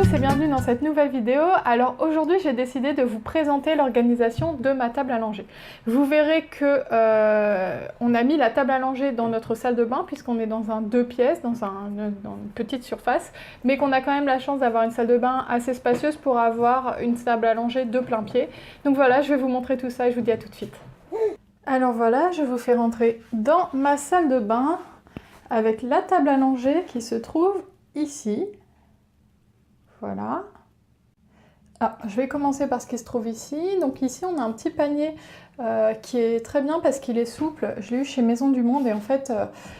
tous et bienvenue dans cette nouvelle vidéo. Alors aujourd'hui j'ai décidé de vous présenter l'organisation de ma table à langer. Vous verrez que on a mis la table à langer dans notre salle de bain puisqu'on est dans un 2 pièces, dans une petite surface, mais qu'on a quand même la chance d'avoir une salle de bain assez spacieuse pour avoir une table à langer de plein pied. Donc voilà, je vais vous montrer tout ça et je vous dis à tout de suite. Alors voilà, je vous fais rentrer dans ma salle de bain avec la table à langer qui se trouve ici. Voilà. Ah, je vais commencer par ce qui se trouve ici. Donc ici, on a un petit panier qui est très bien parce qu'il est souple. Je l'ai eu chez Maison du Monde et en fait,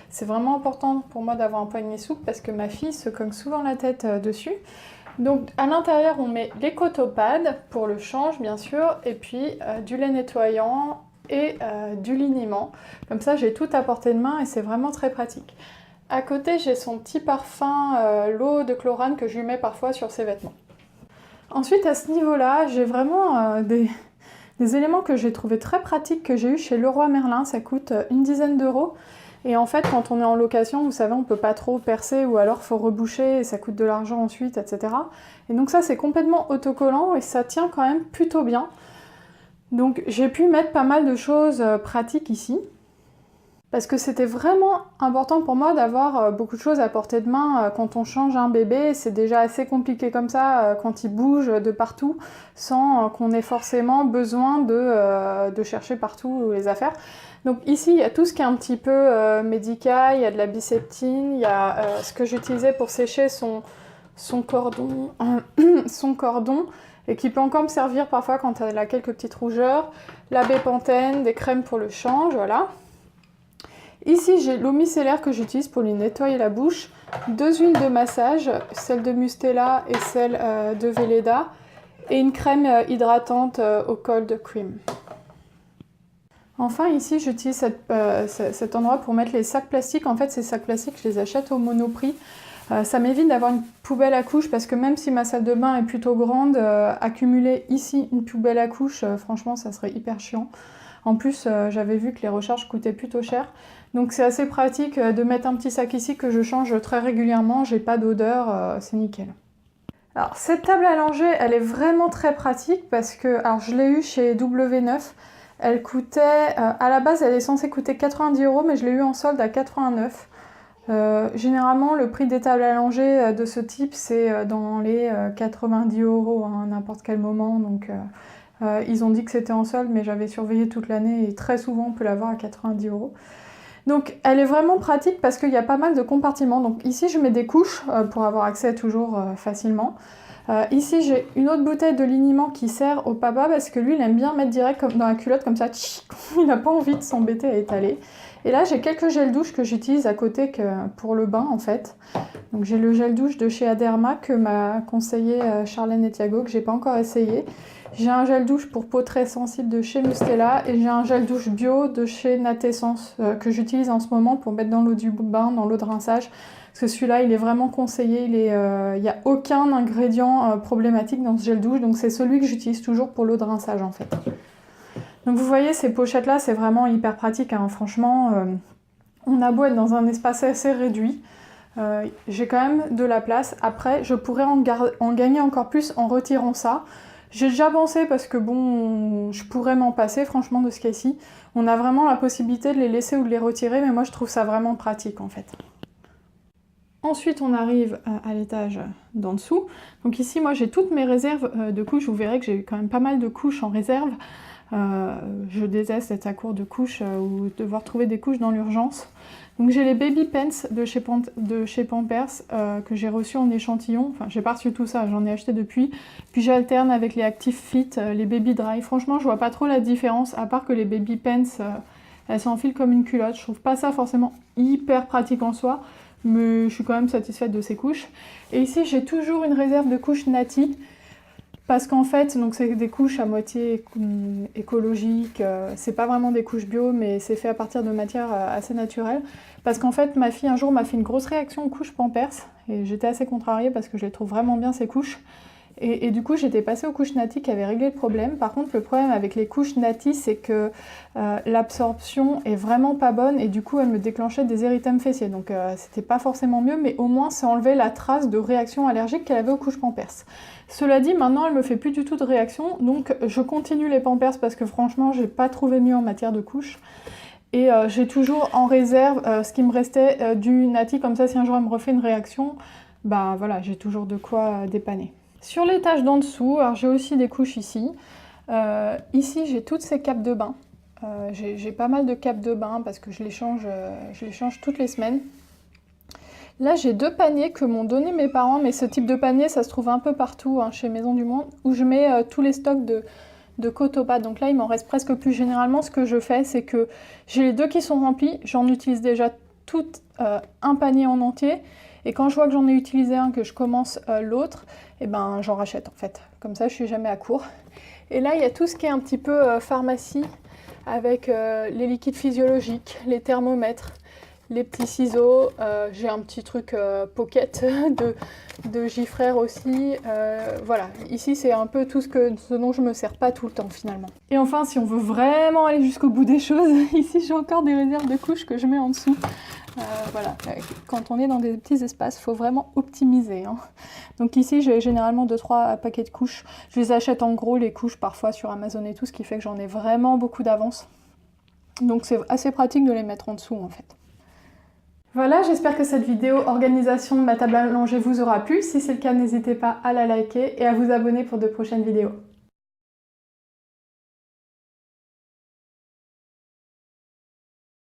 c'est vraiment important pour moi d'avoir un panier souple parce que ma fille se cogne souvent la tête dessus. Donc à l'intérieur, on met les cotopads pour le change, bien sûr, et puis du lait nettoyant et du liniment. Comme ça, j'ai tout à portée de main et c'est vraiment très pratique. À côté, j'ai son petit parfum, l'eau de chlorane que je lui mets parfois sur ses vêtements. Ensuite, à ce niveau-là, j'ai vraiment des éléments que j'ai trouvé très pratiques, que j'ai eu chez Leroy Merlin. Ça coûte une dizaine d'euros. Et en fait, quand on est en location, vous savez, on ne peut pas trop percer ou alors il faut reboucher et ça coûte de l'argent ensuite, etc. Et donc ça, c'est complètement autocollant et ça tient quand même plutôt bien. Donc j'ai pu mettre pas mal de choses pratiques ici. Parce que c'était vraiment important pour moi d'avoir beaucoup de choses à portée de main quand on change un bébé. C'est déjà assez compliqué comme ça quand il bouge de partout sans qu'on ait forcément besoin de chercher partout les affaires. Donc ici, il y a tout ce qui est un petit peu médical, il y a de la biceptine, il y a ce que j'utilisais pour sécher son cordon, et qui peut encore me servir parfois quand elle a quelques petites rougeurs, la bépantène, des crèmes pour le change, voilà. Ici, j'ai l'eau micellaire que j'utilise pour lui nettoyer la bouche, deux huiles de massage, celle de Mustela et celle de Velleda, et une crème hydratante au Cold Cream. Enfin, ici, j'utilise cet endroit pour mettre les sacs plastiques. En fait, ces sacs plastiques, je les achète au Monoprix. Ça m'évite d'avoir une poubelle à couches parce que même si ma salle de bain est plutôt grande, accumuler ici une poubelle à couches, franchement, ça serait hyper chiant. En plus, j'avais vu que les recharges coûtaient plutôt cher. Donc c'est assez pratique de mettre un petit sac ici que je change très régulièrement. J'ai pas d'odeur, c'est nickel. Alors cette table à langer, elle est vraiment très pratique parce que, alors je l'ai eue chez W9. Elle coûtait, à la base elle est censée coûter 90 €, mais je l'ai eue en solde à 89. Généralement le prix des tables à langer de ce type c'est dans les 90 € à n'importe quel moment. Donc ils ont dit que c'était en solde, mais j'avais surveillé toute l'année et très souvent on peut l'avoir à 90 €. Donc elle est vraiment pratique parce qu'il y a pas mal de compartiments. Donc ici je mets des couches pour avoir accès toujours facilement. Ici j'ai une autre bouteille de liniment qui sert au papa parce que lui il aime bien mettre direct comme dans la culotte comme ça. Il n'a pas envie de s'embêter à étaler. Et là j'ai quelques gels douche que j'utilise à côté pour le bain en fait. Donc j'ai le gel douche de chez Aderma que m'a conseillé Charlène et Thiago, que j'ai pas encore essayé. J'ai un gel douche pour peau très sensible de chez Mustela et j'ai un gel douche bio de chez Natessence que j'utilise en ce moment pour mettre dans l'eau du bain, dans l'eau de rinçage. Parce que celui-là, il est vraiment conseillé, il n'y a aucun ingrédient problématique dans ce gel douche, donc c'est celui que j'utilise toujours pour l'eau de rinçage en fait. Donc vous voyez, ces pochettes-là, c'est vraiment hyper pratique, hein. Franchement, on a beau être dans un espace assez réduit. J'ai quand même de la place. Après, je pourrais en gagner encore plus en retirant ça. J'ai déjà pensé parce que bon, je pourrais m'en passer franchement de ce cas-ci. On a vraiment la possibilité de les laisser ou de les retirer, mais moi je trouve ça vraiment pratique en fait. Ensuite, on arrive à l'étage d'en dessous. Donc ici, moi j'ai toutes mes réserves de couches. Vous verrez que j'ai quand même pas mal de couches en réserve. Je déteste être à court de couches ou devoir trouver des couches dans l'urgence. Donc j'ai les Baby Pants de chez Pampers que j'ai reçus en échantillon. Enfin, j'ai pas reçu tout ça, j'en ai acheté depuis. Puis j'alterne avec les Active Fit, les Baby Dry. Franchement, je vois pas trop la différence, à part que les Baby Pants, elles s'enfilent comme une culotte. Je trouve pas ça forcément hyper pratique en soi, mais je suis quand même satisfaite de ces couches. Et ici, j'ai toujours une réserve de couches Nati. Parce qu'en fait, donc c'est des couches à moitié écologiques, c'est pas vraiment des couches bio, mais c'est fait à partir de matières assez naturelles. Parce qu'en fait, ma fille un jour m'a fait une grosse réaction aux couches Pampers, et j'étais assez contrariée parce que je les trouve vraiment bien ces couches. Et du coup, j'étais passée aux couches Nati qui avaient réglé le problème. Par contre, le problème avec les couches Nati, c'est que l'absorption est vraiment pas bonne et du coup, elle me déclenchait des érythèmes fessiers. Donc, c'était pas forcément mieux, mais au moins, ça enlevait la trace de réaction allergique qu'elle avait aux couches Pampers. Cela dit, maintenant, elle me fait plus du tout de réaction. Donc, je continue les Pampers parce que franchement, j'ai pas trouvé mieux en matière de couches. Et j'ai toujours en réserve ce qui me restait du Nati. Comme ça, si un jour elle me refait une réaction, bah voilà, j'ai toujours de quoi dépanner. Sur l'étage d'en dessous, alors j'ai aussi des couches ici. Ici, j'ai toutes ces capes de bain. J'ai pas mal de capes de bain parce que je les change toutes les semaines. Là, j'ai 2 paniers que m'ont donné mes parents, mais ce type de panier, ça se trouve un peu partout hein, chez Maison du Monde, où je mets tous les stocks de Cotopa. Donc là, il m'en reste presque plus. Généralement, ce que je fais, c'est que j'ai les 2 qui sont remplis, j'en utilise déjà tout un panier en entier. Et quand je vois que j'en ai utilisé un, que je commence l'autre, eh ben, j'en rachète en fait. Comme ça, je suis jamais à court. Et là, il y a tout ce qui est un petit peu pharmacie, avec les liquides physiologiques, les thermomètres, les petits ciseaux. J'ai un petit truc pocket de Gifrère aussi. Voilà, ici, c'est un peu tout ce dont je me sers pas tout le temps finalement. Et enfin, si on veut vraiment aller jusqu'au bout des choses, ici, j'ai encore des réserves de couches que je mets en dessous. Voilà, quand on est dans des petits espaces, il faut vraiment optimiser. Hein. Donc ici, j'ai généralement 2-3 paquets de couches. Je les achète en gros, les couches, parfois sur Amazon et tout, ce qui fait que j'en ai vraiment beaucoup d'avance. Donc c'est assez pratique de les mettre en dessous, en fait. Voilà, j'espère que cette vidéo organisation de ma table à manger vous aura plu. Si c'est le cas, n'hésitez pas à la liker et à vous abonner pour de prochaines vidéos.